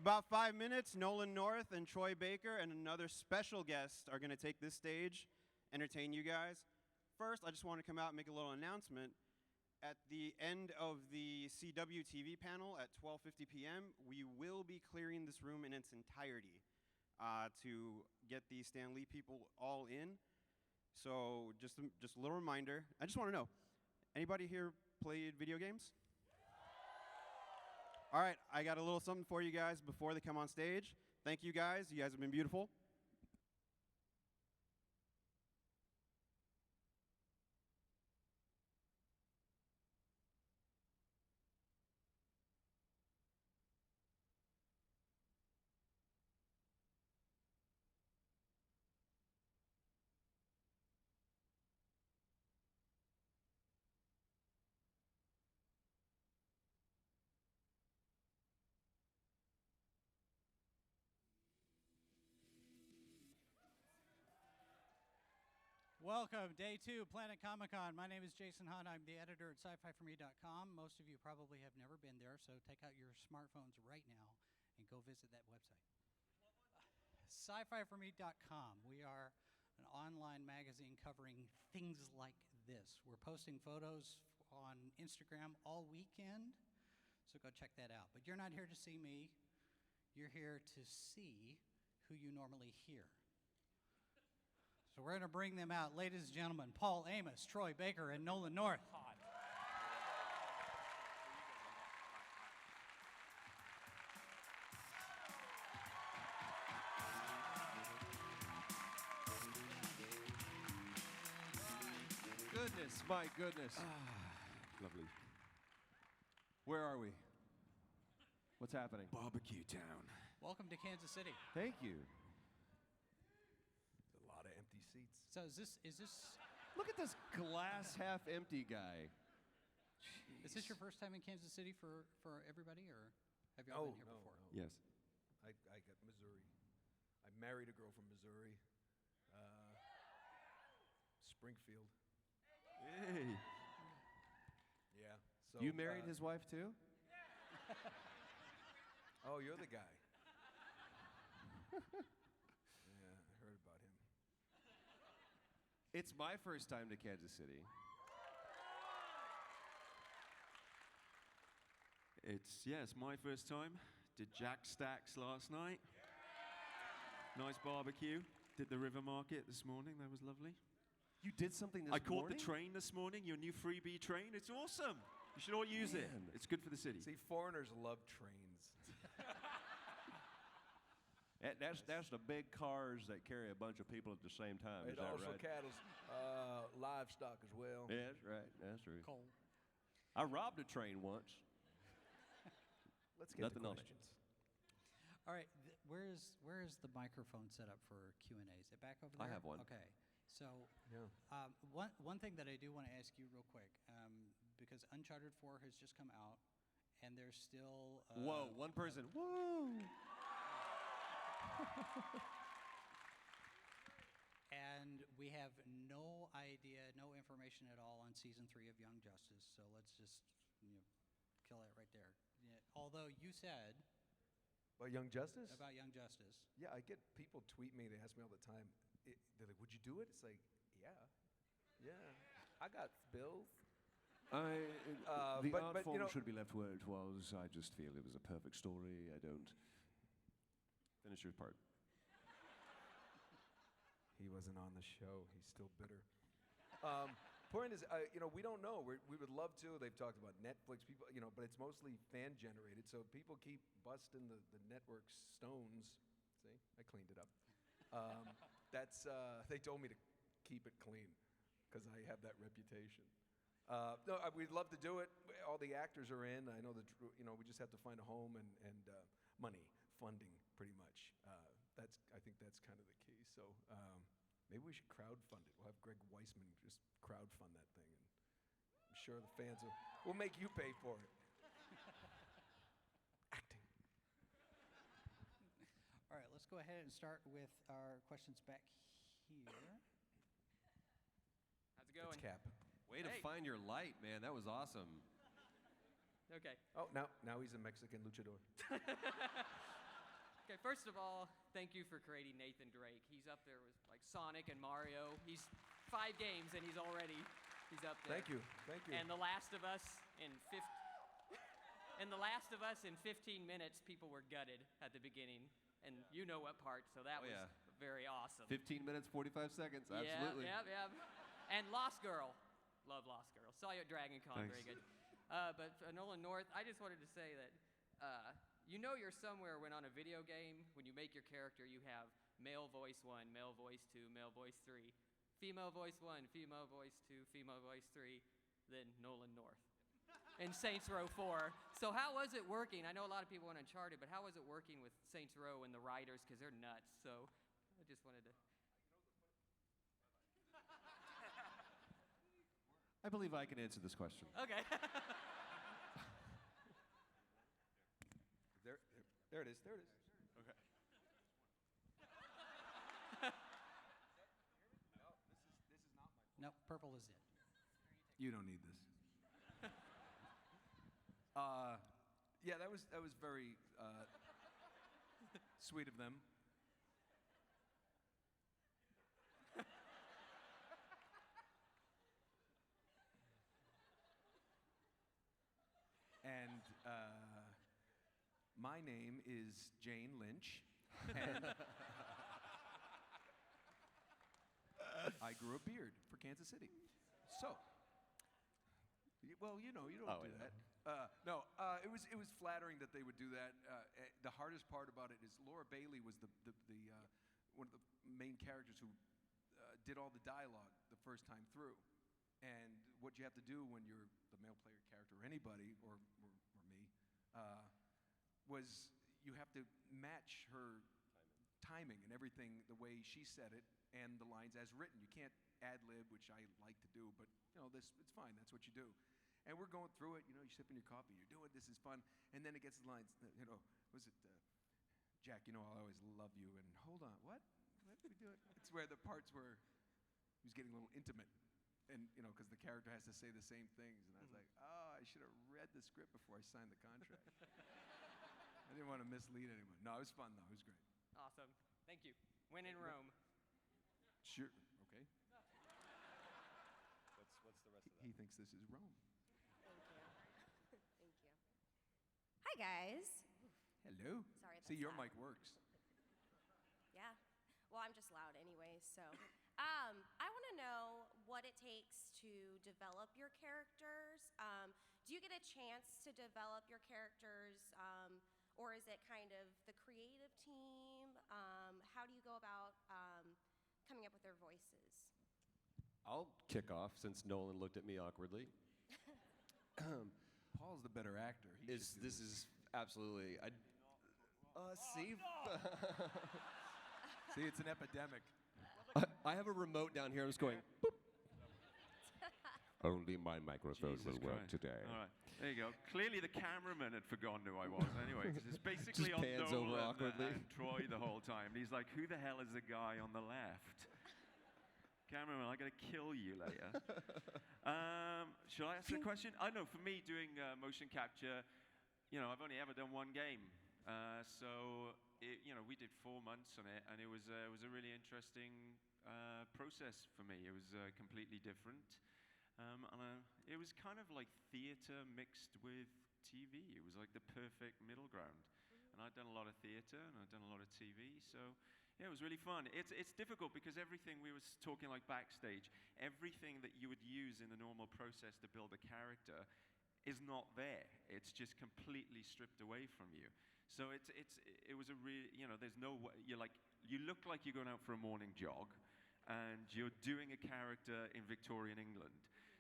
about 5 minutes, Nolan North and Troy Baker and another special guest are going to take this stage, entertain you guys. First, I just want to come out and make a little announcement. At the end of the CW TV panel at 12:50 p.m., we will be clearing this room in its entirety to get the Stan Lee people all in. So just a little reminder. I just want to know, anybody here played video games? All right, I got a little something for you guys before they come on stage. Thank you guys. You guys have been beautiful. Welcome, day 2, Planet Comicon. My name is Jason Hahn. I'm the editor at sci-fi4me.com. Most of you probably have never been there, so take out your smartphones right now and go visit that website. Sci-fi4me.com. We are an online magazine covering things like this. We're posting photos on Instagram all weekend, so go check that out. But you're not here to see me. You're here to see who you normally hear. So we're going to bring them out. Ladies and gentlemen, Paul Amos, Troy Baker, and Nolan North. Goodness, my goodness. Lovely. Where are we? What's happening? Barbecue town. Welcome to Kansas City. Thank you. A lot of empty seats. So is this Look at this glass half empty guy. is this your first time in Kansas City for everybody, or have you all been here before? No. Yes. I got Missouri. I married a girl from Missouri. Springfield. Hey. Yeah. So You married his wife too? Oh, you're the guy. Yeah, I heard about him. It's my first time to Kansas City. It's my first time. Did Jack Stacks last night. Nice barbecue. Did the River Market this morning. That was lovely. You did something this I caught morning? the train this morning, your new freebie train. It's awesome. You should all use it. It's good for the city. See, foreigners love trains. That's the big cars that carry a bunch of people at the same time. Is It that also right? cattles livestock as well. Yeah, that's right. That's true. Cole. I robbed a train once. Let's get Nothing to on it. questions. All right, where is the microphone set up for Q&A? Is it back over there? I have one. Okay. So Yeah. one thing that I do want to ask you real quick, because Uncharted 4 has just come out, and there's still... Whoa, one person. Whoa! And we have no idea, no information at all on Season 3 of Young Justice, so let's just kill that right there. Yeah, although you said... About Young Justice? About Young Justice. Yeah, I get people tweet me, they ask me all the time, they're like, would you do it? It's like, yeah, I got bills. The but, art form you know, should be left where it was. I just feel it was a perfect story. I don't. Finish your part. He wasn't on the show. He's still bitter. Point is, we don't know. We would love to. They've talked about Netflix, people, but it's mostly fan generated. So people keep busting the network's stones. See, I cleaned it up. They told me to keep it clean because I have that reputation. No, we'd love to do it. All the actors are in. I know that we just have to find a home and money, funding, pretty much. I think that's kind of the key. So maybe we should crowdfund it. We'll have Greg Weisman just crowdfund that thing, and I'm sure the fans will make you pay for it. Acting. All right, let's go ahead and start with our questions back here. How's it going? It's Cap. Way to find your light, man. That was awesome. Okay. Oh, now he's a Mexican luchador. First of all, thank you for creating Nathan Drake. He's up there with like Sonic and Mario. He's 5 games and he's up there. Thank you. And The Last of Us in 15 minutes, people were gutted at the beginning, and you know what part. So that was very awesome. 15 minutes, 45 seconds. Absolutely. Yeah. And Lost Girl, love Lost Girl. Saw you at Dragon Con, Thanks. very good. But Nolan North, I just wanted to say that you know you're somewhere when on a video game, when you make your character, you have male voice 1, male voice 2, male voice 3, female voice 1, female voice 2, female voice 3, then Nolan North. In Saints Row 4. So how was it working? I know a lot of people want Uncharted, but how was it working with Saints Row and the writers? Because they're nuts. So I just wanted to. I believe I can answer this question. Okay. There it is. Okay. No, purple is it. You don't need this. Yeah, that was very sweet of them. And my name is Jane Lynch, and I grew a beard for Kansas City. So, well, you know, you don't do that. No, it was flattering that they would do that. The hardest part about it is Laura Bailey was the one of the main characters who did all the dialogue the first time through. And what you have to do when you're the male player character, or anybody, or me, was you have to match her timing and everything the way she said it and the lines as written. You can't ad-lib, which I like to do, but it's fine. That's what you do. And we're going through it. You're sipping your coffee. You're doing this is fun. And then it gets the lines. Was it Jack? I'll always love you. And hold on, what? What did we do? It's where the parts where he was getting a little intimate. And, because the character has to say the same things. And I was like, I should have read the script before I signed the contract. I didn't want to mislead anyone. No, it was fun, though. It was great. Awesome. Thank you. When in Rome. Sure. Okay. What's the rest of that? He thinks this is Rome. Thank you. Hi, guys. Hello. Sorry, See, that's your loud. mic works. Yeah. Well, I'm just loud anyway, so. I want to know what it takes to develop your characters. Do you get a chance to develop your characters, or is it kind of the creative team? How do you go about coming up with their voices? I'll kick off since Nolan looked at me awkwardly. Paul's the better actor. This is absolutely. See? See, it's an epidemic. I have a remote down here. I'm just going. Boop. Only my microphone Jesus will work Christ. today. All right, there you go. Clearly the cameraman had forgotten who I was anyway, because it's basically Just on pans Nolan over awkwardly. and Troy the whole time. And he's like, who the hell is the guy on the left? Cameraman, I'm going to kill you later. Shall I ask the question? I know, for me, doing motion capture, I've only ever done one game. We did 4 months on it, and it was a really interesting process for me. It was completely different. It was kind of like theater mixed with TV. It was like the perfect middle ground. And I'd done a lot of theater, and I'd done a lot of TV, so yeah, it was really fun. It's difficult because everything we were talking like backstage, everything that you would use in the normal process to build a character is not there. It's just completely stripped away from you. So it was a really, there's no way, you look like you're going out for a morning jog, and you're doing a character in Victorian England.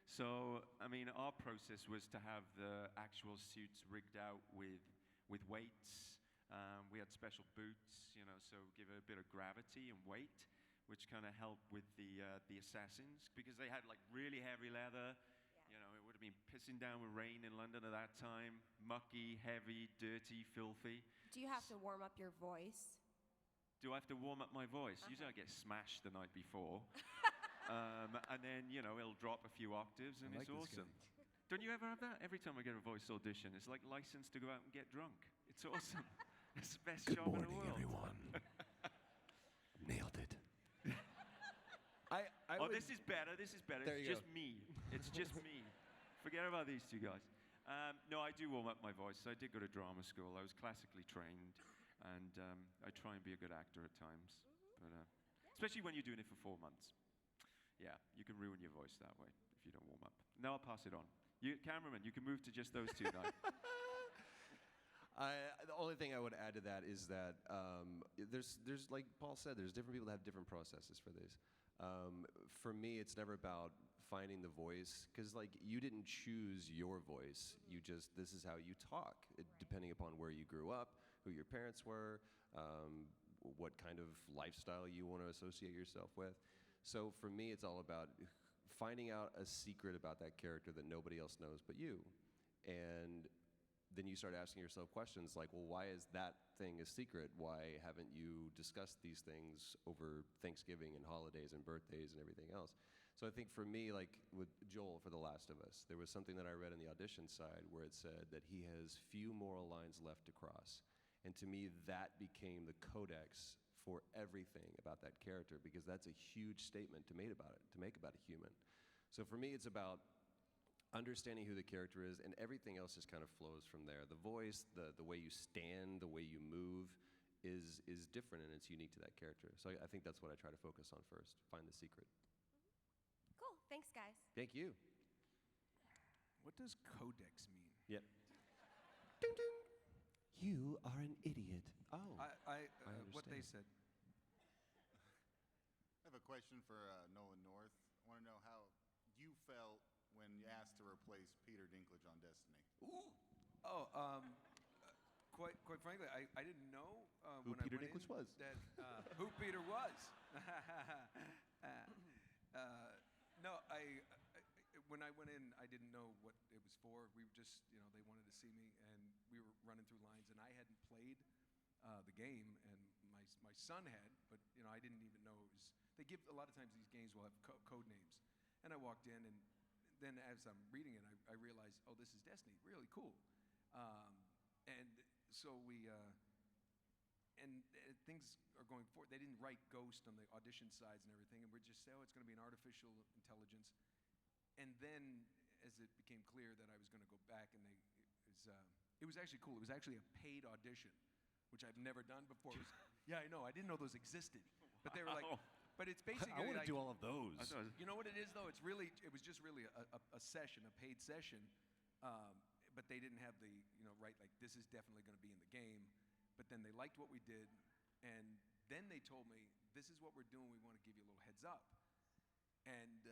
So, our process was to have the actual suits rigged out with weights. We had special boots, so give it a bit of gravity and weight, which kind of helped with the assassins, because they had like really heavy leather. It would have been pissing down with rain in London at that time. Mucky, heavy, dirty, filthy. Do you have to warm up your voice? Do I have to warm up my voice? Usually I get smashed the night before. And then, it'll drop a few octaves, and it's awesome. Don't you ever have that? Every time I get a voice audition, it's like license to go out and get drunk. It's awesome. It's the best Good job in morning, the world. everyone. Nailed it. I Oh, would- this is better. This is better. There It's you just me. It's just me. Forget about these two guys. No, I do warm up my voice. I did go to drama school. I was classically trained, and I try and be a good actor at times. But especially when you're doing it for 4 months. Yeah, you can ruin your voice that way if you don't warm up. Now I'll pass it on. You, cameraman, you can move to just those two now. The only thing I would add to that is that there's like Paul said, there's different people that have different processes for this. For me, it's never about finding the voice, because like you didn't choose your voice. You just, this is how you talk, depending upon where you grew up, who your parents were, what kind of lifestyle you want to associate yourself with. So for me, it's all about finding out a secret about that character that nobody else knows but you. And then you start asking yourself questions like, well, why is that thing a secret? Why haven't you discussed these things over Thanksgiving and holidays and birthdays and everything else? So I think for me, like with Joel for The Last of Us, there was something that I read in the audition side where it said that he has few moral lines left to cross. And to me, that became the codex for everything about that character, because that's a huge statement to make about a human. So for me, it's about understanding who the character is, and everything else just kind of flows from there. The voice, the way you stand, the way you move is different, and it's unique to that character. So I think that's what I try to focus on first, find the secret. Cool. Thanks, guys. Thank you. What does codex mean? Yep. Ding, ding. You are an idiot. Oh. What they understand. said. I have a question for Nolan North. I want to know how you felt when you asked to replace Peter Dinklage on Destiny. Oh, quite frankly, I didn't know Who when Peter I went Dinklage in was. that who Peter was. No, when I went in, I didn't know what it was for. We were just, they wanted to see me, and we were running through lines, and I hadn't played the game, and my son had, but I didn't even know it was. They give a lot of times these games will have code names, and I walked in, and then as I'm reading it, I realized, oh, this is Destiny, really cool, and so we. Things are going forward. They didn't write Ghost on the audition sides and everything, and we're just saying, oh, it's going to be an artificial intelligence. And then, as it became clear that I was going to go back, and it was actually cool. It was actually a paid audition, which I've never done before. Yeah, I know. I didn't know those existed, but they were like, but it's basically. I want like, to do all of those. You know what it is, though? It was just really a session, a paid session, but they didn't have the right, like, this is definitely going to be in the game. But then they liked what we did, and then they told me, this is what we're doing, we want to give you a little heads up. And,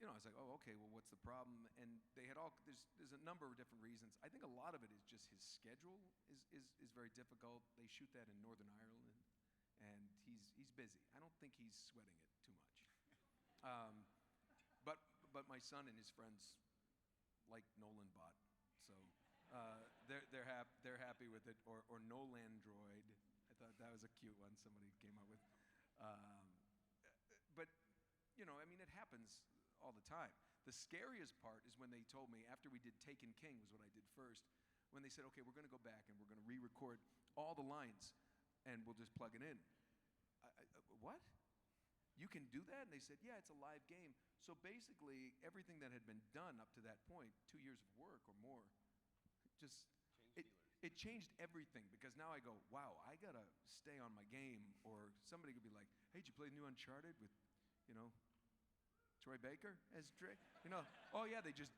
I was like, oh, okay, well, what's the problem? And they had there's a number of different reasons. I think a lot of it is just his schedule is very difficult. They shoot that in Northern Ireland, and he's busy. I don't think he's sweating it too much. But my son and his friends like Nolan Bot, so they're happy with it. Or Nolandroid. I thought that was a cute one somebody came up with. But it happens all the time. The scariest part is when they told me, after we did Taken King, was what I did first, when they said, okay, we're going to go back and we're going to re-record all the lines and we'll just plug it in. What? You can do that? And they said, yeah, it's a live game. So basically, everything that had been done up to that point, 2 years of work or more, just it changed everything, because now I go, wow, I got to stay on my game. Or somebody could be like, hey, did you play the new Uncharted with, Troy Baker as Drake? Oh yeah, they just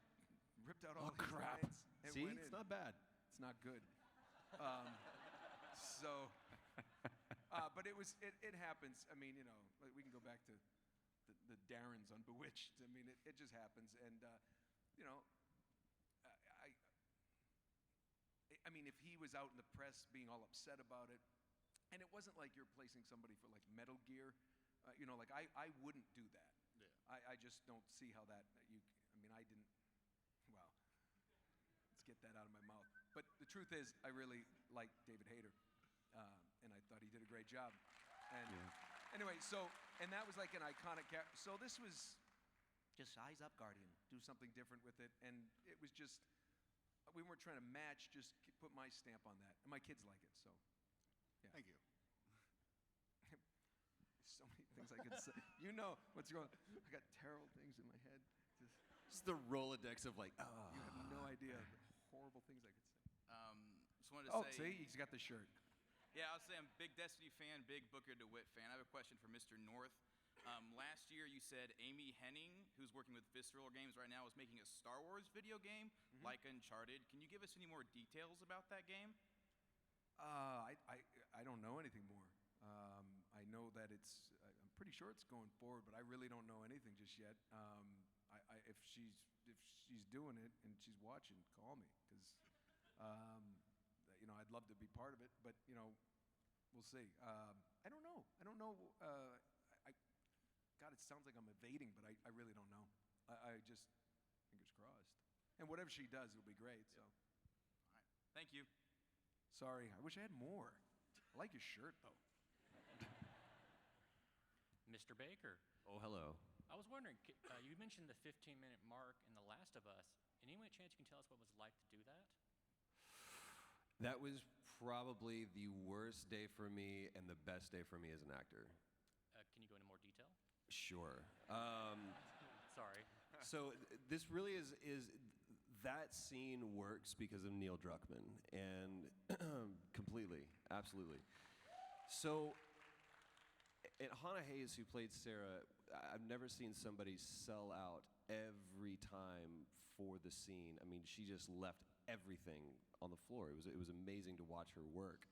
ripped out all these crap. lines and See, went it's in. not bad. It's not good. But it happens. I mean, like we can go back to the Darrens on Bewitched. I mean, it just happens. And, I mean, if he was out in the press being all upset about it, and it wasn't like you're placing somebody for like Metal Gear, like I wouldn't do that. Yeah. I just don't see how that, I didn't, well, let's get that out of my mouth. But the truth is, I really like David Hayter, and I thought he did a great job. And anyway, and that was like an iconic character. So this was just size up Guardian, do something different with it. And it was just we weren't trying to match, just put my stamp on that. And my kids like it, so. Yeah. Thank you. So many things I could say. You know what's going on. I got terrible things in my head. It's the Rolodex of like, You have no idea the horrible things I could say. Just wanted to say. See, he's got the shirt. Yeah, I'll say I'm a big Destiny fan, big Booker DeWitt fan. I have a question for Mr. North. Last year you said Amy Henning, who's working with Visceral Games right now, is making a Star Wars video game like Uncharted. Can you give us any more details about that game? I don't know anything more. I know that I'm pretty sure it's going forward, but I really don't know anything just yet. If she's doing it and she's watching, call me, because I'd love to be part of it. But we'll see. I don't know. God, it sounds like I'm evading, but I really don't know. I just fingers crossed. And whatever she does, it'll be great. So. All right. Thank you. Sorry, I wish I had more. I like your shirt though. Mr. Baker, oh, hello. I was wondering, you mentioned the 15-minute mark in The Last of Us. Any way chance you can tell us what it was like to do that? That was probably the worst day for me and the best day for me as an actor. Can you go into more detail? Sure. Sorry. So this really is that scene works because of Neil Druckmann, and completely, absolutely. So Hannah Hayes, who played Sarah, I've never seen somebody sell out every time for the scene. I mean, she just left everything on the floor. It was amazing to watch her work.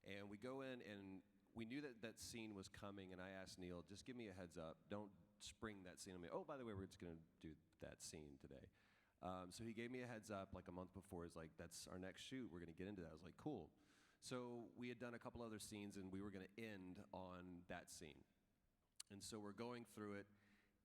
And we go in, and we knew that scene was coming, and I asked Neil, just give me a heads up. Don't spring that scene on me. Oh, by the way, we're just going to do that scene today. So he gave me a heads up like a month before. He's like, that's our next shoot. We're going to get into that. I was like, cool. So we had done a couple other scenes, and we were going to end on that scene. And so we're going through it,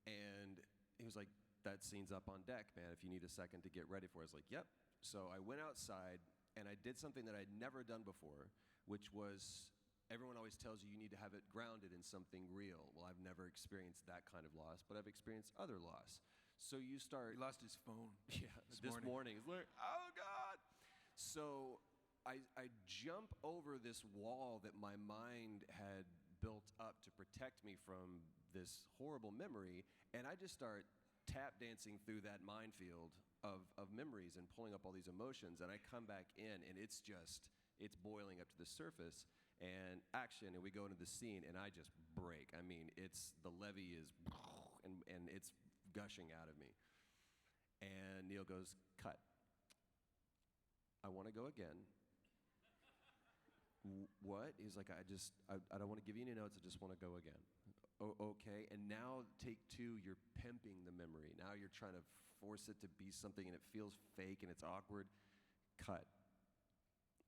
and he was like, that scene's up on deck, man, if you need a second to get ready for it. I was like, yep. So I went outside, and I did something that I'd never done before, which was everyone always tells you need to have it grounded in something real. Well, I've never experienced that kind of loss, but I've experienced other loss. So you start... He lost his phone. Yeah, this morning. It's like, oh, God. So I jump over this wall that my mind had built up to protect me from this horrible memory, and I just start tap dancing through that minefield of memories and pulling up all these emotions, and I come back in, and it's boiling up to the surface, and action, and we go into the scene, and I just break. I mean, the levee is, and it's gushing out of me. And Neil goes, cut. I want to go again. What? He's like, I don't want to give you any notes, I just want to go again. Oh, okay, and now take two, you're pimping the memory. Now you're trying to force it to be something, and it feels fake, and it's awkward. Cut.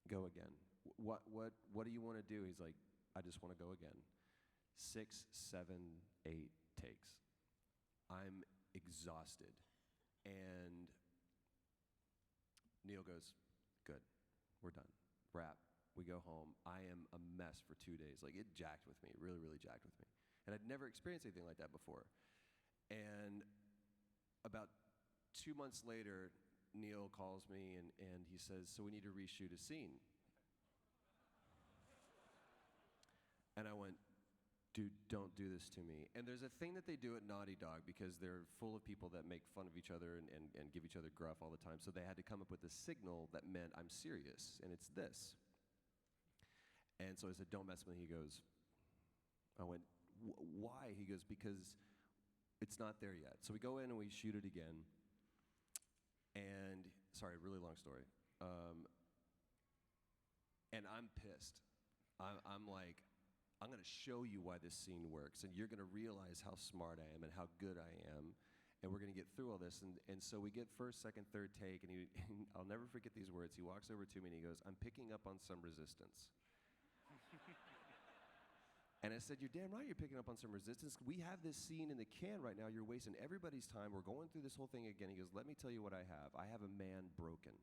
Go again. What do you want to do? He's like, I just want to go again. 6, 7, 8 takes. I'm exhausted. And Neil goes, good, we're done. Wrap. We go home. I am a mess for 2 days. Like, it jacked with me, really, really jacked with me. And I'd never experienced anything like that before. And about 2 months later, Neil calls me and he says, so we need to reshoot a scene. And I went, dude, don't do this to me. And there's a thing that they do at Naughty Dog, because they're full of people that make fun of each other and give each other gruff all the time. So they had to come up with a signal that meant I'm serious, and it's this. And so I said, don't mess with me. He goes, I went, why? He goes, because it's not there yet. So we go in and we shoot it again. And, sorry, really long story. And I'm pissed. I'm like, I'm going to show you why this scene works, and you're going to realize how smart I am and how good I am, and we're going to get through all this. And so we get first, second, third take, and I'll never forget these words. He walks over to me, and he goes, I'm picking up on some resistance. And I said, you're damn right you're picking up on some resistance. We have this scene in the can right now. You're wasting everybody's time. We're going through this whole thing again. He goes, let me tell you what I have. I have a man broken.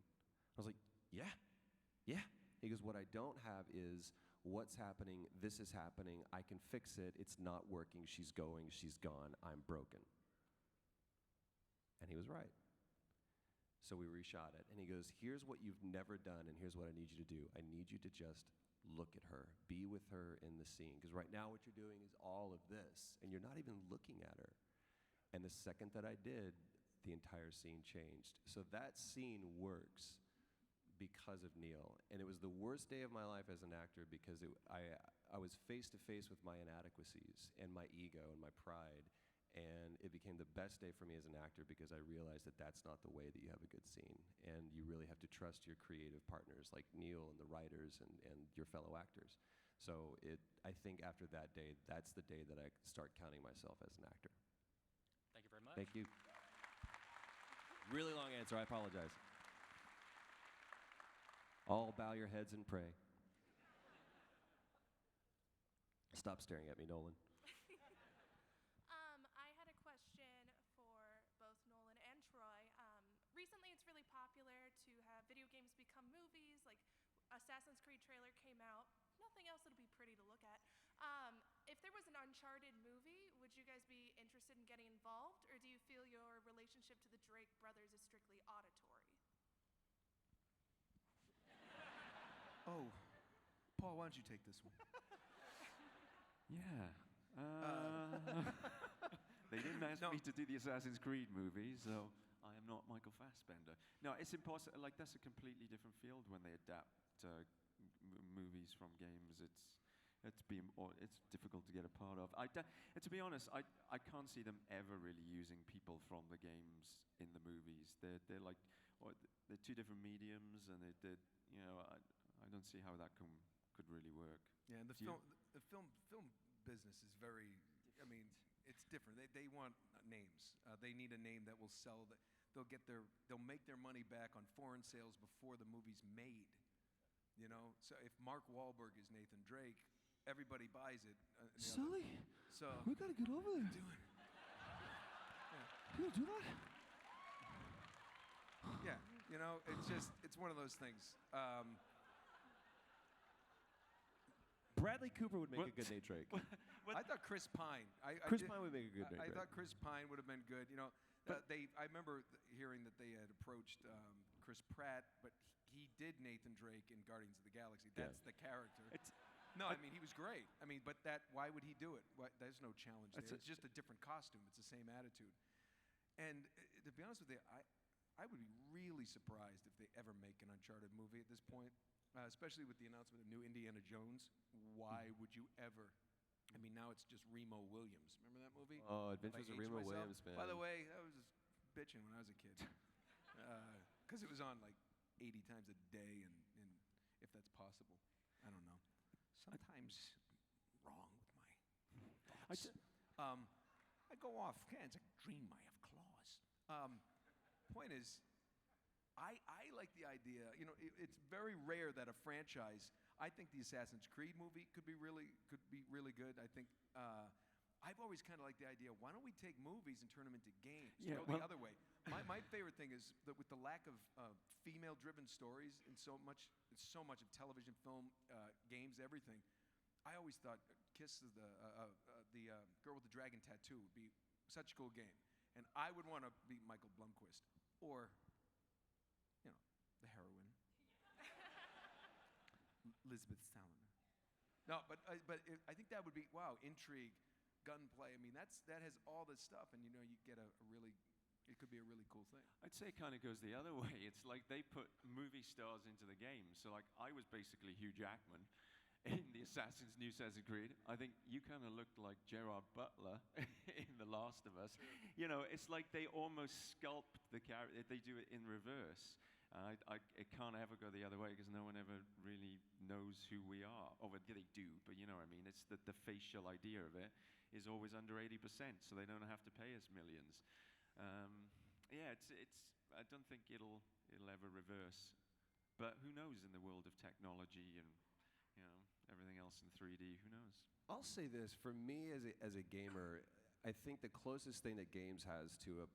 I was like, yeah. He goes, what I don't have is what's happening, this is happening, I can fix it, it's not working, she's going, she's gone, I'm broken. And he was right. So we reshot it. And he goes, here's what you've never done, and here's what I need you to do. I need you to just look at her, be with her in the scene. Because right now what you're doing is all of this, and you're not even looking at her. And the second that I did, the entire scene changed. So that scene works because of Neil. And it was the worst day of my life as an actor because I was face to face with my inadequacies and my ego and my pride. And it became the best day for me as an actor because I realized that that's not the way that you have a good scene. And you really have to trust your creative partners like Neil and the writers and your fellow actors. So I think after that day, that's the day that I start counting myself as an actor. Thank you very much. Thank you. Really long answer, I apologize. All bow your heads and pray. Stop staring at me, Nolan. I had a question for both Nolan and Troy. Recently, it's really popular to have video games become movies. Like Assassin's Creed trailer came out. Nothing else that'll be pretty to look at. If there was an Uncharted movie, would you guys be interested in getting involved, or do you feel your relationship to the Drake brothers is strictly auditory? Oh, Paul, why don't you take this one? Yeah. They didn't ask me to do the Assassin's Creed movie, so I am not Michael Fassbender. No, it's impossible. Like, that's a completely different field when they adapt movies from games. It's difficult to get a part of. To be honest, I can't see them ever really using people from the games in the movies. They're two different mediums, and I don't see how that could really work. Yeah, and the film business is very, I mean, it's different. They want names. They need a name that will sell. They'll make their money back on foreign sales before the movie's made. You know, so if Mark Wahlberg is Nathan Drake, everybody buys it. Sully, so we gotta get over there. do it. You gonna do that? Yeah, you know, it's one of those things. Bradley Cooper would make a good Nate Drake. I thought Chris Pine. Chris Pine would make a good Nate Drake. I thought Chris Pine would have been good. You know, I remember hearing that they had approached Chris Pratt, but he did Nathan Drake in Guardians of the Galaxy. That's the character. I mean, he was great. I mean, but why would he do it? There's no challenge there. It's just a different costume. It's the same attitude. And to be honest with you, I would be really surprised if they ever make an Uncharted movie at this point, especially with the announcement of new Indiana Jones. Why would you ever? I mean, now it's just Remo Williams. Remember that movie? Oh, Adventures of Remo Williams, man. By the way, I was just bitching when I was a kid. Because it was on like 80 times a day, and if that's possible. I don't know. Sometimes wrong with my thoughts. I go off. It's a dream. I have claws. Point is, I like the idea. You know, it's very rare that a franchise. I think the Assassin's Creed movie could be really good. I think I've always kind of liked the idea. Why don't we take movies and turn them into games? Yeah, Go the other way. My favorite thing is that with the lack of female-driven stories in so much of television, film, games, everything, I always thought Kiss, the girl with the dragon tattoo, would be such a cool game, and I would want to be Michael Blomkvist or, you know, the heroine, Elizabeth Salander. No, but I think that would be intrigue, gunplay. I mean, that has all this stuff, and you know, you get it could be a really cool thing. I'd say it kind of goes the other way. It's like they put movie stars into the game. So like I was basically Hugh Jackman in the new Assassin's Creed. I think you kind of looked like Gerard Butler in The Last of Us. You know, it's like they almost sculpt the character. They do it in reverse. It can't ever go the other way because no one ever really knows who we are. Or they do, but you know what I mean. It's the facial idea of it is always under 80%, so they don't have to pay us millions. I don't think it'll ever reverse, but who knows in the world of technology and everything else in 3D, who knows? I'll say this, for me as a gamer, I think the closest thing that games has to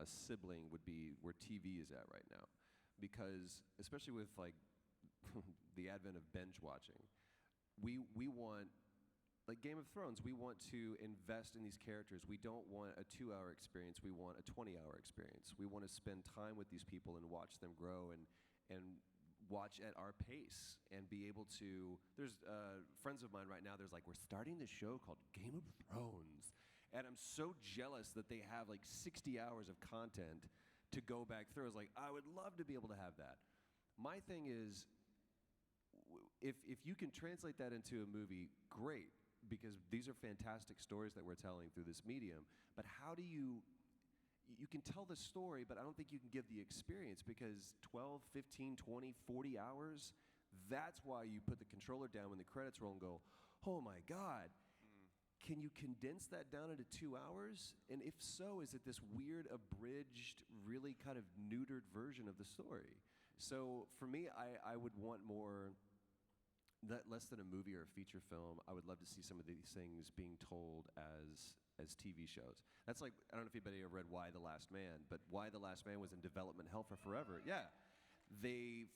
a sibling would be where TV is at right now, because especially with like the advent of binge watching, we want like Game of Thrones, we want to invest in these characters. We don't want a 2-hour experience. We want a 20-hour experience. We want to spend time with these people and watch them grow and watch at our pace and be able to. There's friends of mine right now. There's like, we're starting this show called Game of Thrones, and I'm so jealous that they have like 60 hours of content to go back through. I was like, I would love to be able to have that. My thing is, if you can translate that into a movie, great, because these are fantastic stories that we're telling through this medium. But how do you can tell the story, but I don't think you can give the experience, because 12, 15, 20, 40 hours, that's why you put the controller down when the credits roll and go, oh my God. Can you condense that down into 2 hours? And if so, is it this weird, abridged, really kind of neutered version of the story? So for me, I would want more, less than a movie or a feature film. I would love to see some of these things being told as TV shows. That's like, I don't know if anybody ever read Why the Last Man, but Why the Last Man was in development hell for forever. Yeah. They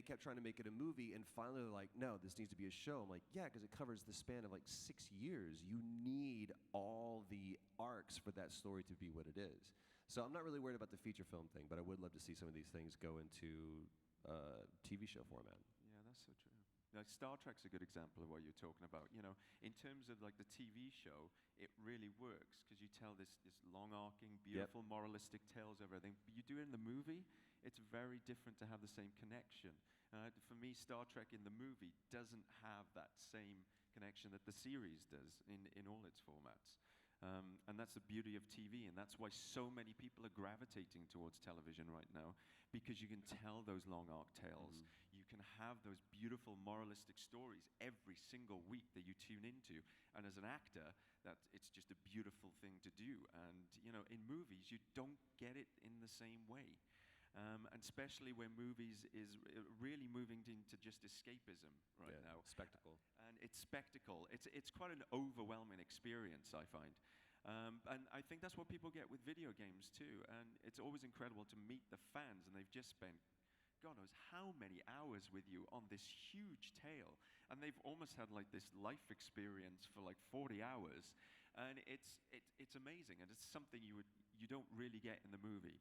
kept trying to make it a movie, and finally they're like, no, this needs to be a show. I'm like, yeah, because it covers the span of like 6 years. You need all the arcs for that story to be what it is. So I'm not really worried about the feature film thing, but I would love to see some of these things go into TV show format. Yeah, that's so true. Like Star Trek's a good example of what you're talking about. You know, in terms of like the TV show, it really works because you tell this long arcing, beautiful, moralistic tales of everything. But you do it in the movie, it's very different to have the same connection. For me, Star Trek in the movie doesn't have that same connection that the series does in all its formats. And that's the beauty of TV, and that's why so many people are gravitating towards television right now, because you can tell those long arc tales. You can have those beautiful moralistic stories every single week that you tune into, and as an actor, it's just a beautiful thing to do. And you know, in movies, you don't get it in the same way. And especially when movies is really moving into just escapism right now. Spectacle. And it's spectacle. It's quite an overwhelming experience, I find. And I think that's what people get with video games too. And it's always incredible to meet the fans, and they've just spent God knows how many hours with you on this huge tale. And they've almost had like this life experience for like 40 hours. And it's amazing, and it's something you don't really get in the movie.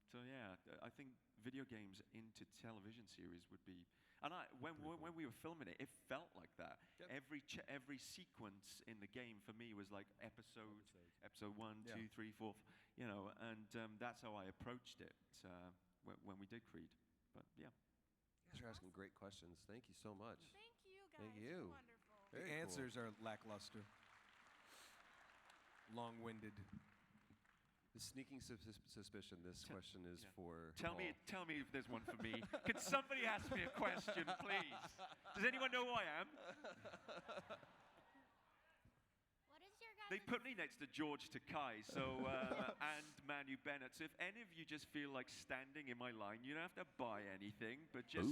So yeah, I think video games into television series would be, and when we were filming it felt like that. Yep. Every sequence in the game for me was like episode 1, 2, 3, 4, you know, and that's how I approached it when we did Creed. But yeah. You guys are asking great questions. Thank you so much. Thank you, guys. Thank you. Wonderful. The answers are lackluster, long-winded. The sneaking suspicion. This question is for Tell Paul. me if there's one for me. Could somebody ask me a question, please? Does anyone know who I am? What is your guys' They put me next to George Takei, so and Manu Bennett. So if any of you just feel like standing in my line, you don't have to buy anything, but just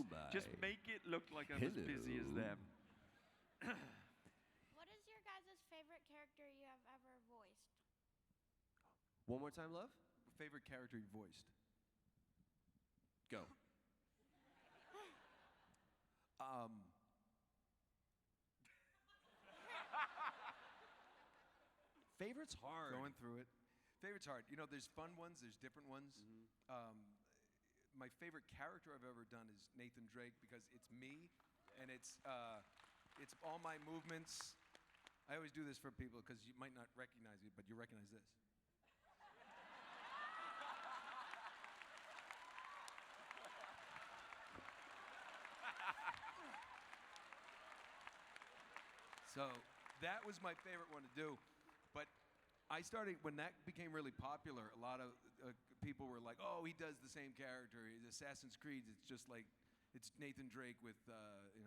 make it look like I'm as busy as them. What is your guys' favorite character you have ever voiced? One more time, love? Favorite character you voiced? Go. Favorite's hard. Going through it. Favorite's hard. You know, there's fun ones, there's different ones. My favorite character I've ever done is Nathan Drake, because it's me, and it's all my movements. I always do this for people because you might not recognize it, but you recognize this. So that was my favorite one to do. But I started, when that became really popular, a lot of people were like, oh, he does the same character. Assassin's Creed, it's just like, it's Nathan Drake with,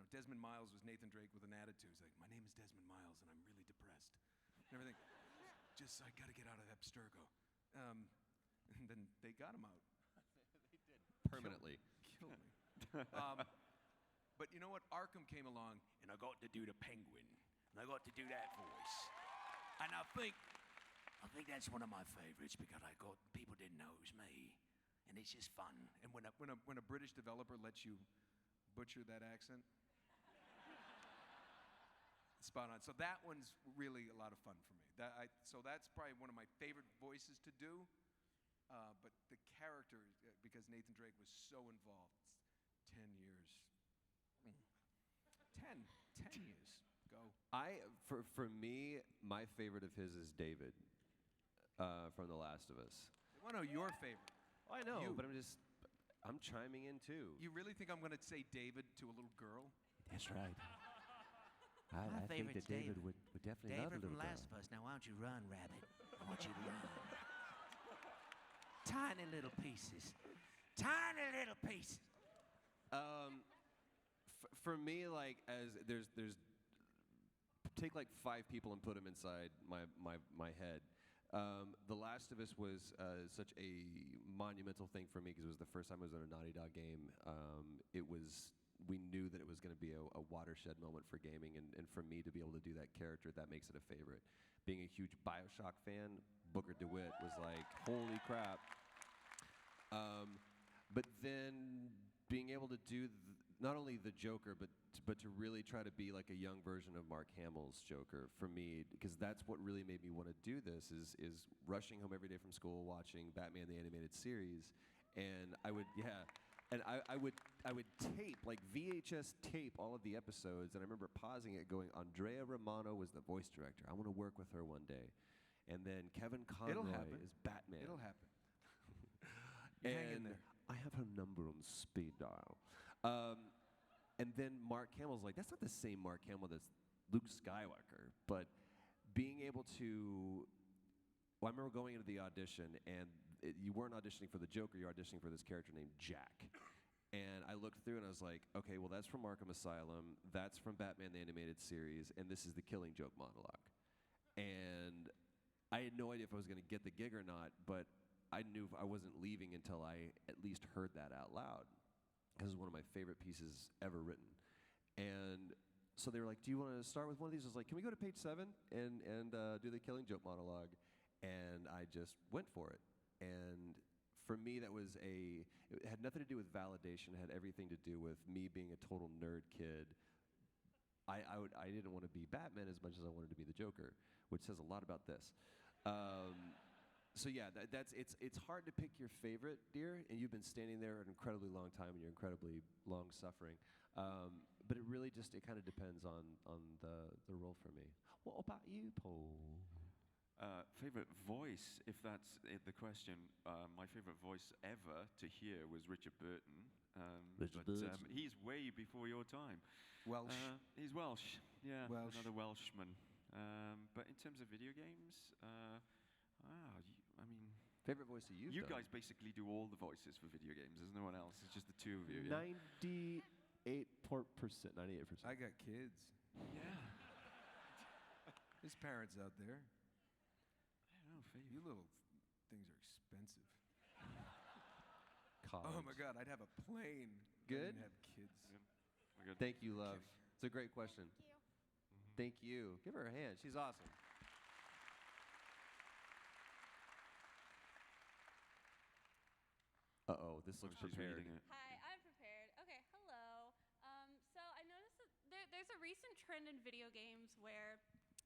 Desmond Miles was Nathan Drake with an attitude. He's like, my name is Desmond Miles, and I'm really depressed. And everything. I got to get out of Abstergo. And then they got him out. They did. Permanently. Kill me. But you know what? Arkham came along, and I got to do the Penguin. And I got to do that voice. And I think that's one of my favorites, because people didn't know it was me. And it's just fun. And when a British developer lets you butcher that accent, Spot on. So that one's really a lot of fun for me. So that's probably one of my favorite voices to do. But the character, because Nathan Drake was so involved, 10 years. 10 years. Go. For me, my favorite of his is David from The Last of Us. I want to know your favorite. I know, You. but I'm chiming in too. You really think I'm going to say David to a little girl? That's right. My I think favorite's that David David. would definitely love a David little from girl. Last of Us. Now, why don't you run, Rabbit? I want you to run. Tiny little pieces. Tiny little pieces. For me, like there's take like 5 people and put them inside my head. The Last of Us was such a monumental thing for me because it was the first time I was in a Naughty Dog game. We knew that it was going to be a watershed moment for gaming, and for me to be able to do that character, that makes it a favorite. Being a huge Bioshock fan, Booker DeWitt was like, holy crap. But then being able to do not only the Joker, but to really try to be like a young version of Mark Hamill's Joker for me, because that's what really made me want to do this, is rushing home every day from school, watching Batman the Animated Series, and I would tape, like VHS tape all of the episodes, and I remember pausing it going, Andrea Romano was the voice director. I want to work with her one day. And then Kevin Conroy is Batman. It'll happen. And hang in there. I have her number on speed dial. And then Mark Hamill's like, that's not the same Mark Hamill that's Luke Skywalker. But being able to, I remember going into the audition, and you weren't auditioning for the Joker, you're auditioning for this character named Jack. And I looked through and I was like, okay, well, that's from Arkham Asylum, that's from Batman the Animated Series, and this is the Killing Joke monologue. And I had no idea if I was going to get the gig or not, but I knew I wasn't leaving until I at least heard that out loud, because it's one of my favorite pieces ever written. And so they were like, do you want to start with one of these? I was like, can we go to page 7 and do the Killing Joke monologue? And I just went for it. And for me, it had nothing to do with validation. It had everything to do with me being a total nerd kid. I didn't want to be Batman as much as I wanted to be the Joker, which says a lot about this. So yeah, it's hard to pick your favorite, dear, and you've been standing there an incredibly long time, and you're incredibly long suffering. But it really it kind of depends on the role for me. What about you, Paul? Favorite voice, if that's the question. My favorite voice ever to hear was Richard Burton. Richard Burton. He's way before your time. Welsh. He's Welsh. Yeah, Welsh. another Welshman. But in terms of video games, I mean, Favorite voice that you've you done? guys basically do all the voices for video games. There's no one else. It's just the two of you. Yeah? 98%. I got kids. Yeah. His parents out there. I don't know, favorite. You little things are expensive. College. Oh my God, I'd have a plane. Good? I didn't have kids. We're good. Thank you, love. It's a great question. Thank you. Thank you. Give her a hand. She's awesome. Uh-oh, this looks She's prepared. reading it. Hi, I'm prepared. Okay, hello. So I noticed that there's a recent trend in video games where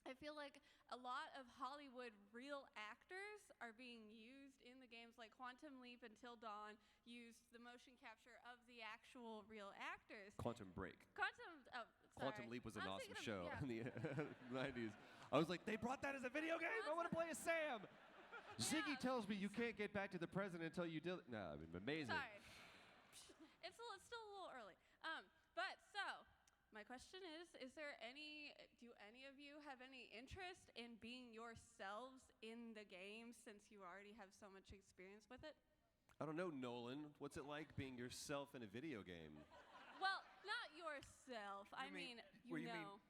I feel like a lot of Hollywood real actors are being used in the games, like Quantum Leap and Till Dawn used the motion capture of the actual real actors. Quantum Break. Quantum Leap was an I was awesome thinking show of- in the 90s. I was like, they brought that as a video game? I want to play as Sam. Ziggy tells me you can't get back to the president until you do it. No, I mean, amazing. Sorry. It's still a little early. But so, my question is do any of you have any interest in being yourselves in the game since you already have so much experience with it? I don't know, Nolan. What's it like being yourself in a video game? Well, not yourself. I mean, you know.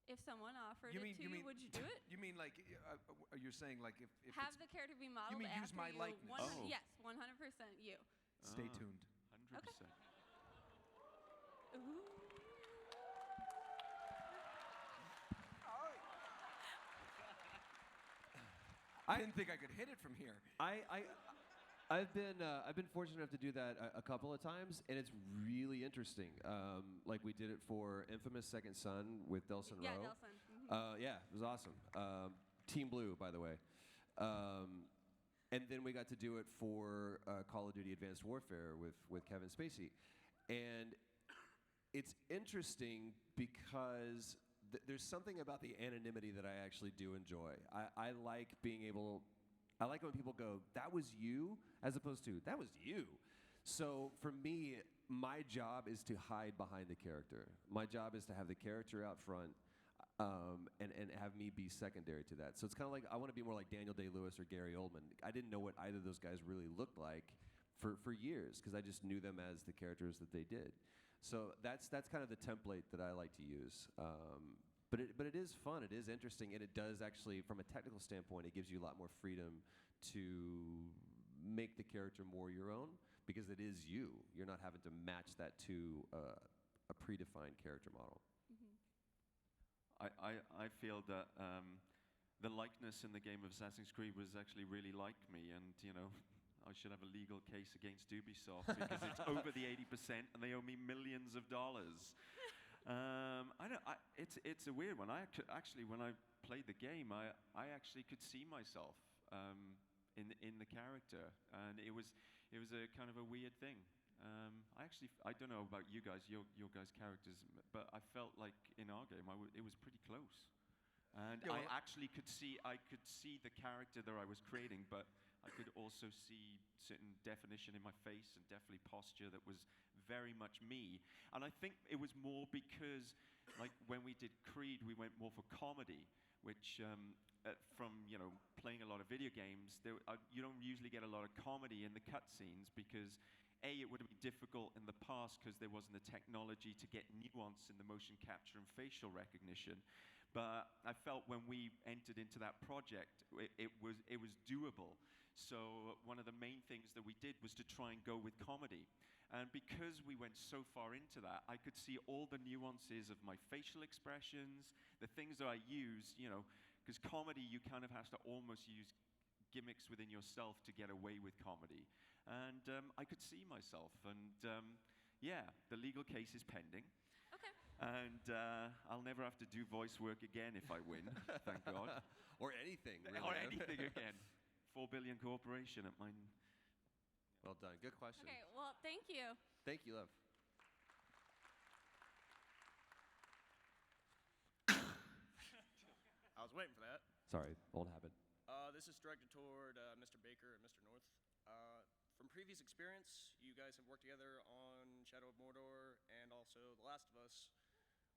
If someone offered it to you, would you do it? You mean like, you're saying like if Have it's, the character be modeled mean use after my you? likeness? Oh. Yes, 100% you. Stay tuned. 100%. Ooh. I didn't think I could hit it from here. I've been fortunate enough to do that a couple of times, and it's really interesting. Like we did it for Infamous Second Son with Delson Yeah, Rowe. Delson. Mhm. Yeah, it was awesome. Team Blue, by the way. And then we got to do it for Call of Duty Advanced Warfare with Kevin Spacey. And it's interesting because there's something about the anonymity that I actually do enjoy. I like being able, I like when people go, that was you, as opposed to, that was you. So for me, my job is to hide behind the character. My job is to have the character out front and have me be secondary to that. So it's kind of like, I want to be more like Daniel Day-Lewis or Gary Oldman. I didn't know what either of those guys really looked like for years, because I just knew them as the characters that they did. So that's kind of the template that I like to use. But it is fun, it is interesting, and it does actually, from a technical standpoint, it gives you a lot more freedom to make the character more your own, because it is you. You're not having to match that to a predefined character model. I feel that the likeness in the game of Assassin's Creed was actually really like me, and I should have a legal case against Ubisoft because it's over the 80% and they owe me millions of dollars. It's a weird one. Actually, when I played the game, I actually could see myself in the character, and it was a kind of a weird thing. I don't know about you guys, your guys' characters, but I felt like in our game, it was pretty close. And Yeah, I well, actually could see the character that I was creating, but I could also see certain definition in my face and definitely posture that was very much me. And I think it was more because, like, when we did Creed, we went more for comedy, which from playing a lot of video games, you don't usually get a lot of comedy in the cutscenes because it would have been difficult in the past because there wasn't the technology to get nuance in the motion capture and facial recognition. But I felt when we entered into that project, it was doable. So one of the main things that we did was to try and go with comedy. And because we went so far into that, I could see all the nuances of my facial expressions, the things that I use, because comedy, you kind of have to almost use gimmicks within yourself to get away with comedy. And I could see myself. And the legal case is pending. Okay. And I'll never have to do voice work again if I win, thank God. Or anything, really. Or anything again. 4 billion corporation at mine. Well done. Good question. Okay, well, thank you. Thank you, love. I was waiting for that. Sorry, old habit. This is directed toward Mr. Baker and Mr. North. From previous experience, you guys have worked together on Shadow of Mordor and also The Last of Us.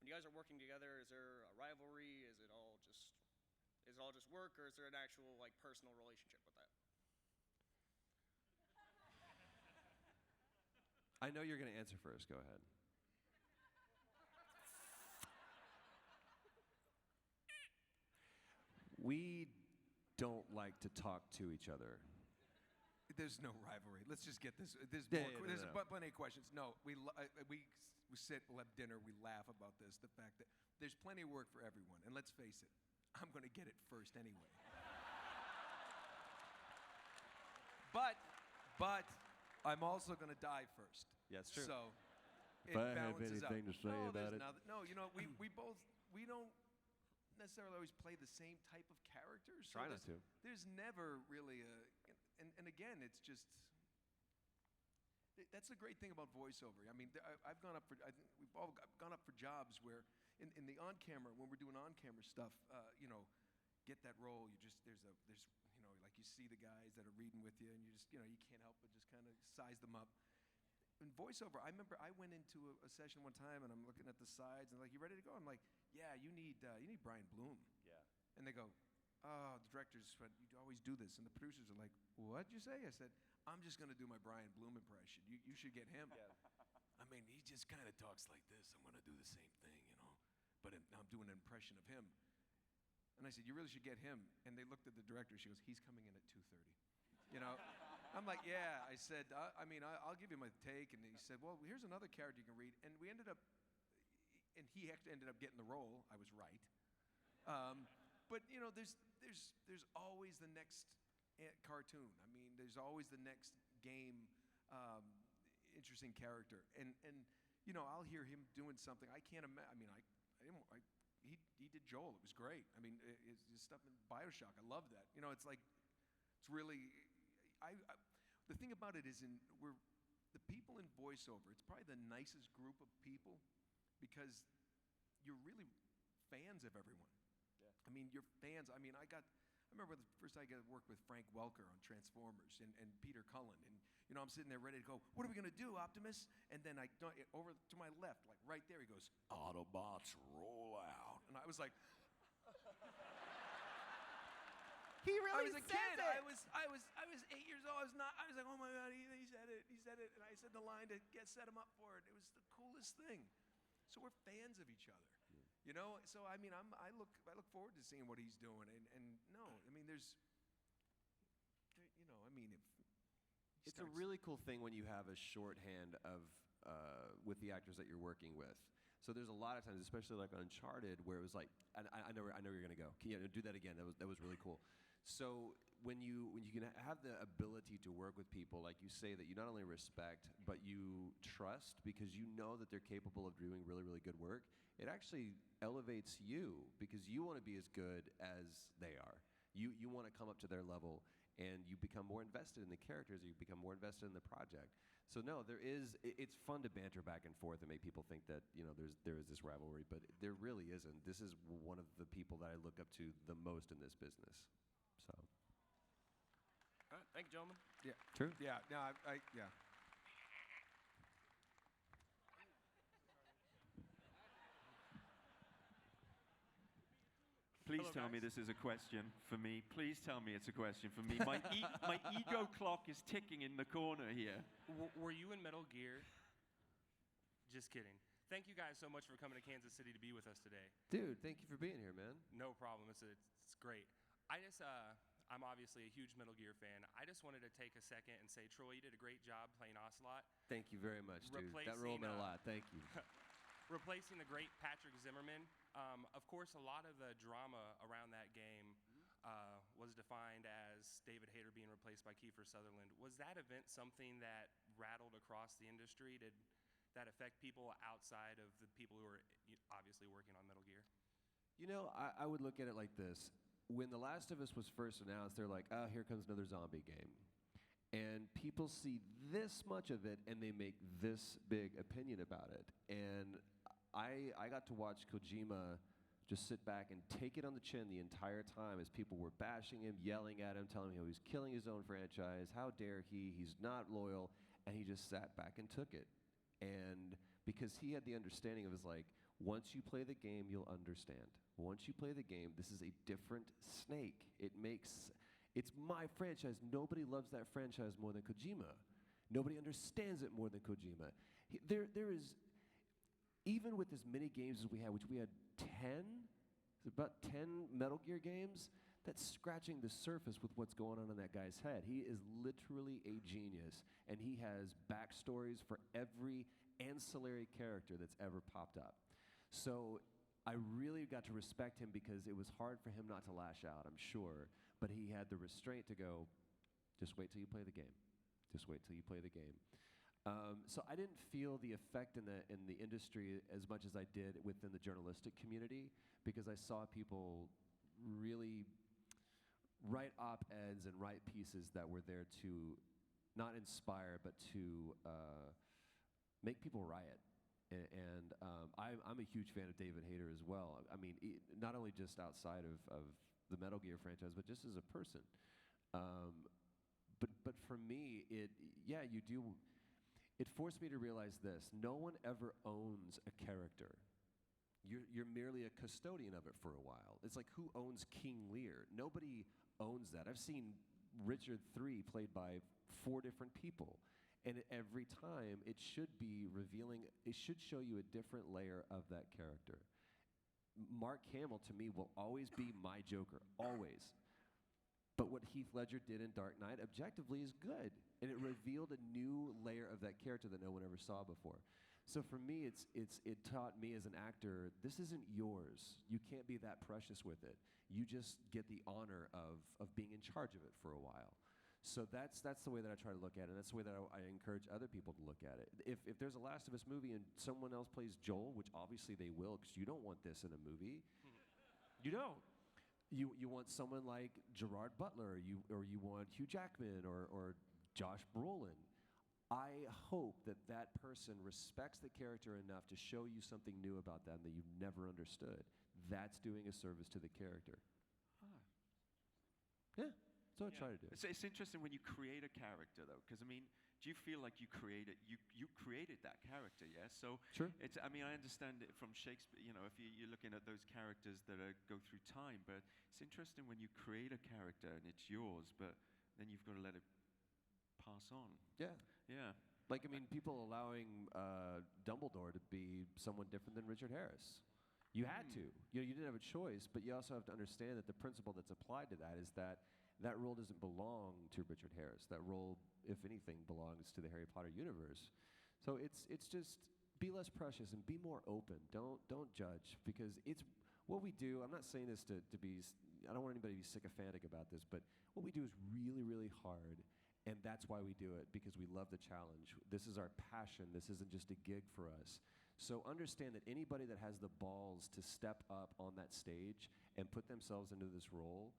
When you guys are working together, is there a rivalry? Is it all just work, or is there an actual personal relationship with that? I know you're going to answer first. Go ahead. We don't like to talk to each other. There's no rivalry. Let's just get this. There's plenty of questions. No, we sit, we'll have dinner, we laugh about this. The fact that there's plenty of work for everyone, and let's face it, I'm going to get it first anyway. But I'm also going to die first. Yeah, it's true. So If it I have balances out. anything to say about it. No, we don't necessarily always play the same type of characters. So Try not to. There's never really and again, it's just, that's the great thing about voiceover. I mean, I've gone up for, I think we've all gone up for jobs where in the on-camera, when we're doing on-camera stuff, get that role, there's like you see the guys that are reading with you, and you can't help but just kind of size them up. In voiceover, I remember I went into a session one time, and I'm looking at the sides, and like, you ready to go? I'm like, yeah, you need Brian Bloom. Yeah. And they go, oh, the directors said, you always do this. And the producers are like, what'd you say? I said, I'm just going to do my Brian Bloom impression. You should get him. Yeah. I mean, he just kind of talks like this. I'm going to do the same thing, But I'm doing an impression of him. And I said, you really should get him. And they looked at the director. She goes, he's coming in at 2:30. I'm like, yeah. I said, I'll give you my take. And he said, well, here's another character you can read. And we ended up, and he actually ended up getting the role. I was right. But there's always the next cartoon. I mean, there's always the next game, interesting character. And I'll hear him doing something. I can't imagine. He did Joel. It was great. I mean, his stuff in Bioshock. I love that. It's like, it's really, the thing about it is the people in voiceover, it's probably the nicest group of people because you're really fans of everyone. Yeah. I mean, you're fans. I remember the first time I got to work with Frank Welker on Transformers and Peter Cullen. And, I'm sitting there ready to go, what are we going to do, Optimus? And then over to my left, like right there, he goes, Autobots roll out. And I was like, he really I was a said kid. it. I was 8 years old. I was like, oh my God, he said it. And I said the line to set him up for it. It was the coolest thing. So we're fans of each other. So I look forward to seeing what he's doing, and no, it's a really cool thing when you have a shorthand of with the actors that you're working with. So there's a lot of times, especially like on Uncharted, where it was like, I know where you're gonna go. Can you do that again? That was really cool. So when you can have the ability to work with people, like you say, that you not only respect but you trust because you know that they're capable of doing really, really good work, it actually elevates you because you want to be as good as they are. You want to come up to their level, and you become more invested in the characters, you become more invested in the project. So no, it's fun to banter back and forth and make people think that there is this rivalry, but there really isn't. This is one of the people that I look up to the most in this business. So. All right, thank you, gentlemen. Yeah. True. Yeah. No, yeah. Please Hello, tell me guys. this is a question for me. Please tell me it's a question for me. My ego clock is ticking in the corner here. Were you in Metal Gear? Just kidding. Thank you guys so much for coming to Kansas City to be with us today. Dude, thank you for being here, man. No problem. It's great. I'm obviously a huge Metal Gear fan. I just wanted to take a second and say, Troy, you did a great job playing Ocelot. Thank you very much, dude. That role meant a lot. Thank you. Replacing the great Patrick Zimmerman. Of course, a lot of the drama around that game was defined as David Hayter being replaced by Kiefer Sutherland. Was that event something that rattled across the industry? Did that affect people outside of the people who are obviously working on Metal Gear? I would look at it like this. When The Last of Us was first announced, they're like, oh, here comes another zombie game. And people see this much of it, and they make this big opinion about it. And I got to watch Kojima just sit back and take it on the chin the entire time as people were bashing him, yelling at him, telling him he was killing his own franchise, how dare he's not loyal, and he just sat back and took it. And because he had the understanding of once you play the game, you'll understand. Once you play the game, this is a different Snake. It's my franchise. Nobody loves that franchise more than Kojima. Nobody understands it more than Kojima. There is, even with as many games as we had, which we had 10, about 10 Metal Gear games, that's scratching the surface with what's going on in that guy's head. He is literally a genius, and he has backstories for every ancillary character that's ever popped up. So I really got to respect him because it was hard for him not to lash out, I'm sure, but he had the restraint to go, just wait till you play the game. Just wait till you play the game. So I didn't feel the effect in the industry as much as I did within the journalistic community because I saw people really write op-eds and write pieces that were there to not inspire but to make people riot. And I'm a huge fan of David Hayter as well. I mean, not only just outside of the Metal Gear franchise, but just as a person. But for me, it forced me to realize this. No one ever owns a character. You're merely a custodian of it for a while. It's like, who owns King Lear? Nobody owns that. I've seen Richard III played by 4 different people. And every time, it should be revealing, it should show you a different layer of that character. Mark Hamill, to me, will always be my Joker, always. But what Heath Ledger did in Dark Knight objectively is good. And it revealed a new layer of that character that no one ever saw before. So for me, it taught me as an actor, this isn't yours. You can't be that precious with it. You just get the honor of being in charge of it for a while. So that's the way that I try to look at it. That's the way that I encourage other people to look at it. If there's a Last of Us movie and someone else plays Joel, which obviously they will, because you don't want this in a movie. You don't. You want someone like Gerard Butler, or you want Hugh Jackman or Josh Brolin. I hope that that person respects the character enough to show you something new about them that you've never understood. That's doing a service to the character. Yeah. So I try to do. It's interesting when you create a character, though, because I mean, do you feel like you created that character? Yeah. So sure. It's. I mean, I understand it from Shakespeare. You know, if you're looking at those characters that go through time, but it's interesting when you create a character and it's yours, but then you've got to let it pass on. Yeah. Yeah. Like, I mean, people allowing Dumbledore to be someone different than Richard Harris. You had to. You didn't have a choice, but you also have to understand that the principle that's applied to that is that that role doesn't belong to Richard Harris. That role, if anything, belongs to the Harry Potter universe. So it's just be less precious and be more open. Don't judge, because it's what we do. I'm not saying this to be. I don't want anybody to be sycophantic about this, but what we do is really, really hard. And that's why we do it, because we love the challenge. This is our passion. This isn't just a gig for us. So understand that anybody that has the balls to step up on that stage and put themselves into this role,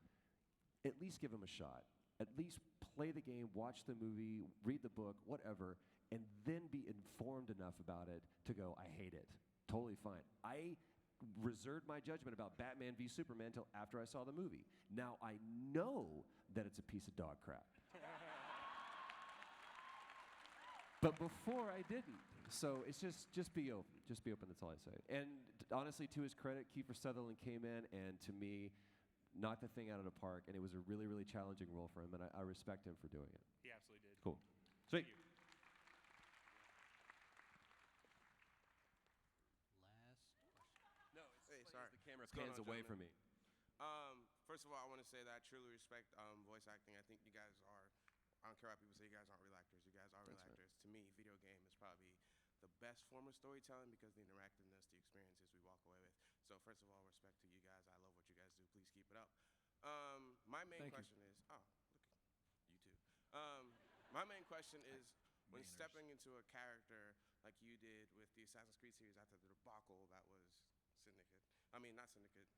at least give them a shot. At least play the game, watch the movie, read the book, whatever, and then be informed enough about it to go, I hate it. Totally fine. I reserved my judgment about Batman v Superman until after I saw the movie. Now I know that it's a piece of dog crap. But before I didn't. So it's just be open. Just be open, that's all I say. And honestly, to his credit, Kiefer Sutherland came in and, to me, knocked the thing out of the park, and it was a really, really challenging role for him, and I respect him for doing it. He absolutely did. Cool. Sweet. Last question. No, Hey, sorry. the camera What's going pans on, away from gentlemen? me. First of all, I want to say that I truly respect voice acting. I think you guys are, I don't care what people say, you guys aren't real actors. You guys are real That's right. actors. To me, video game is probably the best form of storytelling because the interactiveness, the experiences we walk away with. So first of all, respect to you guys. I love what you guys do. Please keep it up. My main question is, oh, look, you too. My main question is, when stepping into a character like you did with the Assassin's Creed series after the debacle that was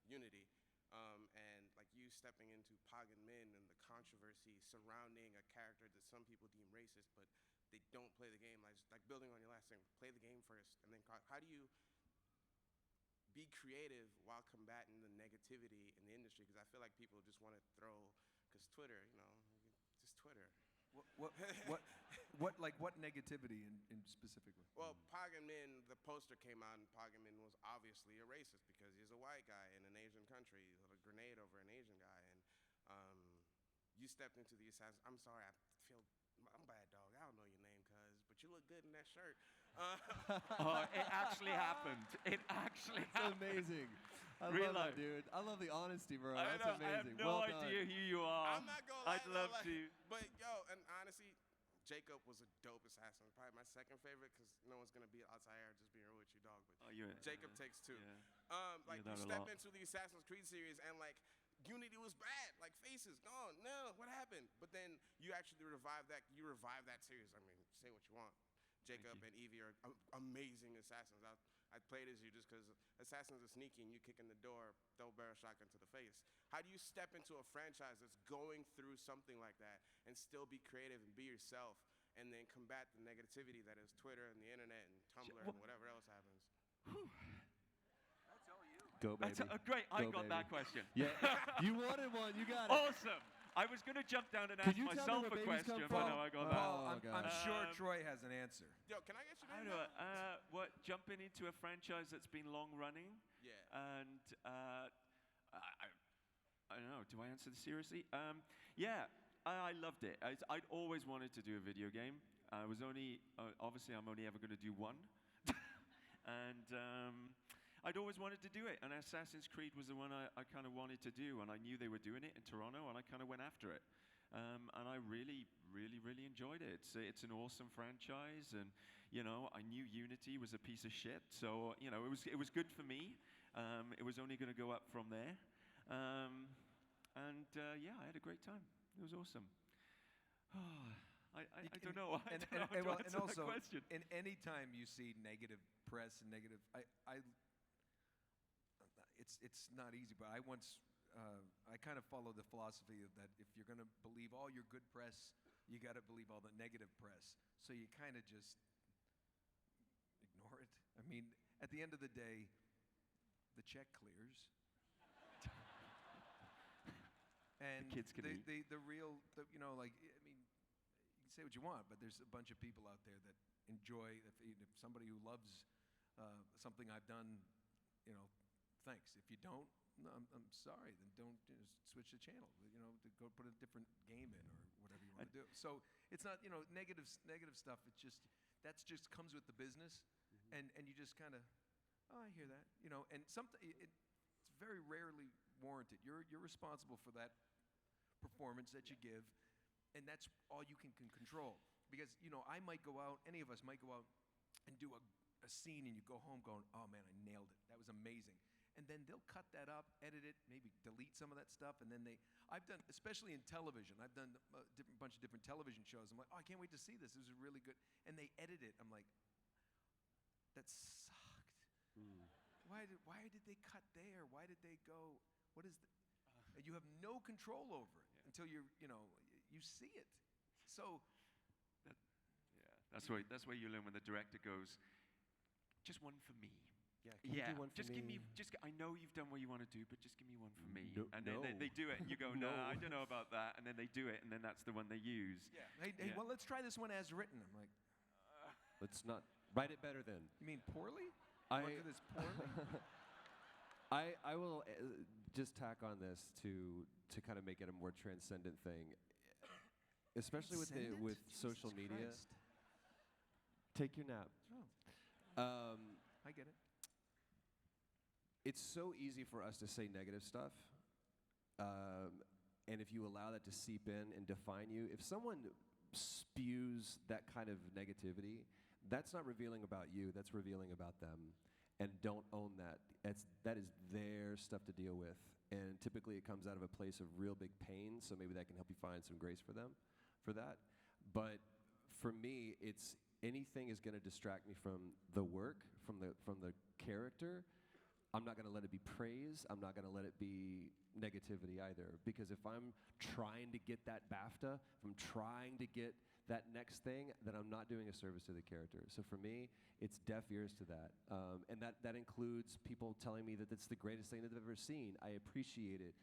Unity, and like you stepping into Pagan Min and the controversy surrounding a character that some people deem racist, but they don't play the game. Like building on your last thing, play the game first, and then how do you be creative while combating the negativity in the industry? Because I feel like people just want to throw, because Twitter, just Twitter. What negativity in specifically? Well, Pagan Min, the poster came out, and Pagan Min was obviously a racist because he's a white guy in an Asian country. He held a grenade over an Asian guy, and you stepped into the assassin. I'm sorry, I'm bad, dog. I don't know your name, but you look good in that shirt. It actually happened. It actually happened. Amazing. I Real love that, life. dude. I love the honesty, bro. I That's know, amazing. I have no well idea done. who you are. I'm not gonna lie. I'd love to. But yo, and honestly, Jacob was a dope assassin. Probably my second favorite, because no one's gonna beat Altair. Just being real with you, dog. But Jacob takes two. Yeah. Like you step into the Assassin's Creed series, and like Unity was bad. Like faces gone. No, what happened? But then you actually revive that. You revive that series. I mean, say what you want. Jacob and Evie are amazing assassins. I played as you just because assassins are sneaky and you kick in the door, throw barrel shotgun to the face. How do you step into a franchise that's going through something like that and still be creative and be yourself, and then combat the negativity that is Twitter and the internet and Tumblr and whatever else happens? That's all you. Go, baby. Great. I Go, got baby. that question. Yeah, you wanted one. You got it. Awesome. I was going to jump down and ask you tell myself me where a babies question, come but from? no, I got Oh, that. I'm sure Troy has an answer. Yo, can I get your I name? don't know. What, jumping into a franchise that's been long running? Yeah. And I don't know. Do I answer this seriously? Yeah, I loved it. I'd always wanted to do a video game. I was obviously I'm only ever going to do one. And I'd always wanted to do it. And Assassin's Creed was the one I kind of wanted to do. And I knew they were doing it in Toronto, and I kind of went after it. And I really, really, really enjoyed it. It's an awesome franchise, and I knew Unity was a piece of shit, so it was good for me. It was only going to go up from there, yeah, I had a great time. It was awesome. I don't know. I And, don't know how and, to well, answer and that also, question. in any time you see negative press and negative, it's not easy. But I kind of follow the philosophy of that if you're going to believe all your good press, you got to believe all the negative press. So you kind of just ignore it. I mean, at the end of the day, the check clears. And kids can eat. the real, like, I mean, you can say what you want, but there's a bunch of people out there that enjoy, if somebody who loves something I've done, thanks. If you don't, no, I'm sorry, then don't switch the channel, to go put a different game in or whatever you want to do. So it's not, negative stuff. It's just, just comes with the business, and you just kind of, oh, I hear that, and it's very rarely warranted. You're responsible for that performance that you give, and that's all you can control. Because I might go out, any of us might go out and do a scene, and you go home going, oh man, I nailed it. That was amazing. And then they'll cut that up, edit it, maybe delete some of that stuff, and then I've done, especially in television, I've done a bunch of different television shows. I'm like, oh, I can't wait to see this. This is really good. And they edit it. I'm like, that sucked. Why did they cut there? Why did they go? What is and you have no control over it until you see it. So that's where you learn when the director goes, just one for me. Yeah, can you do one for just me? give me. I know you've done what you want to do, but just give me one for me. No, and then they do it, and you go, No. nah, I don't know about that. And then they do it, and then that's the one they use. yeah. Hey, well, let's try this one as written. I'm like, Let's not write it better then. you mean poorly? I- Want to do this poorly? I will just tack on this to kind of make it a more transcendent thing, especially with Transcendent? social Jesus media. Christ. Take your nap. I get it. It's so easy for us to say negative stuff, and if you allow that to seep in and define you, if someone spews that kind of negativity, that's not revealing about you, that's revealing about them. And don't own that. That is their stuff to deal with. And typically it comes out of a place of real big pain, so maybe that can help you find some grace for them, for that. But for me, it's anything is going to distract me from the work, from the character. I'm not going to let it be praise. I'm not going to let it be negativity either. Because if I'm trying to get that BAFTA, if I'm trying to get that next thing, then I'm not doing a service to the character. So for me, it's deaf ears to that. And that includes people telling me that it's the greatest thing that they've ever seen. I appreciate it,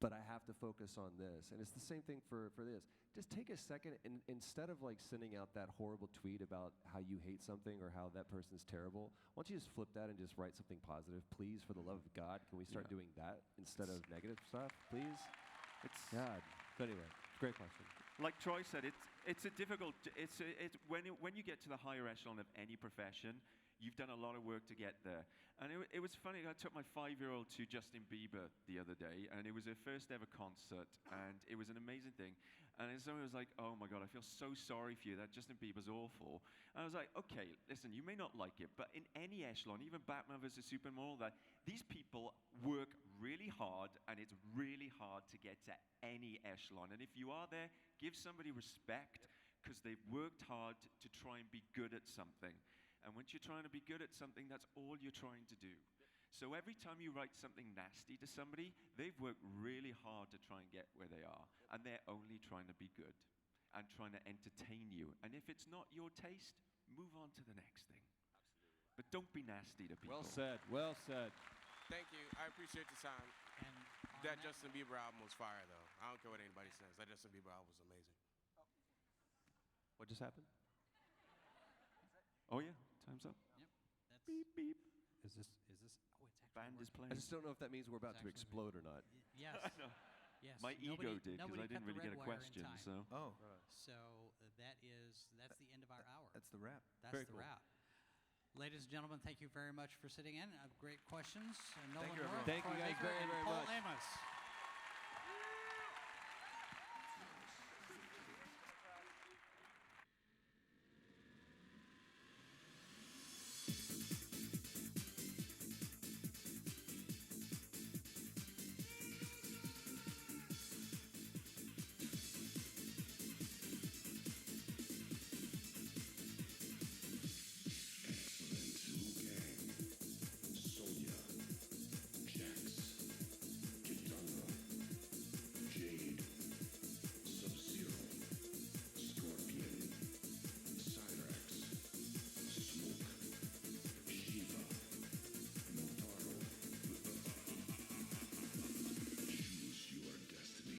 but I have to focus on this. And it's the same thing for this. Just take a second, and instead of like sending out that horrible tweet about how you hate something or how that person's terrible, why don't you just flip that and just write something positive? Please, for the love of God, can we start doing that instead of negative stuff, please? God. So anyway, great question. Like Troy said, it's a difficult. When you get to the higher echelon of any profession, you've done a lot of work to get there. And it was funny. I took my 5-year-old to Justin Bieber the other day, and it was her first ever concert, and it was an amazing thing. And someone was like, "Oh my God, I feel so sorry for you. That Justin Bieber's awful." And I was like, "Okay, listen, you may not like it, but in any echelon, even Batman vs Superman, all that, these people work really hard, and it's really hard to get to any echelon. And if you are there, give somebody respect because they've worked hard to try and be good at something. And once you're trying to be good at something, that's all you're trying to do. So every time you write something nasty to somebody, they've worked really hard to try and get where they are. And they're only trying to be good and trying to entertain you. And if it's not your taste, move on to the next thing. Absolutely. But don't be nasty to people. Well said. Well said. Thank you. I appreciate the time. And That Justin Bieber album was fire, though. I don't care what anybody says. That Justin Bieber album was amazing. What just happened? Oh yeah, time's up. Yep. That's Beep beep. Is this? Oh, it's actually. Band is I playing. just don't know if that means we're about to It's actually explode or not. Yes. No. Yes. My ego did because I didn't really get a question. So. Oh, So that's the end of our hour. that's the wrap. That's Very the cool. wrap. Ladies and gentlemen, thank you very much for sitting in. Great questions. Nolan you, everyone. North, Thank you Troy guys Baker, very, and very Paul much. Amos.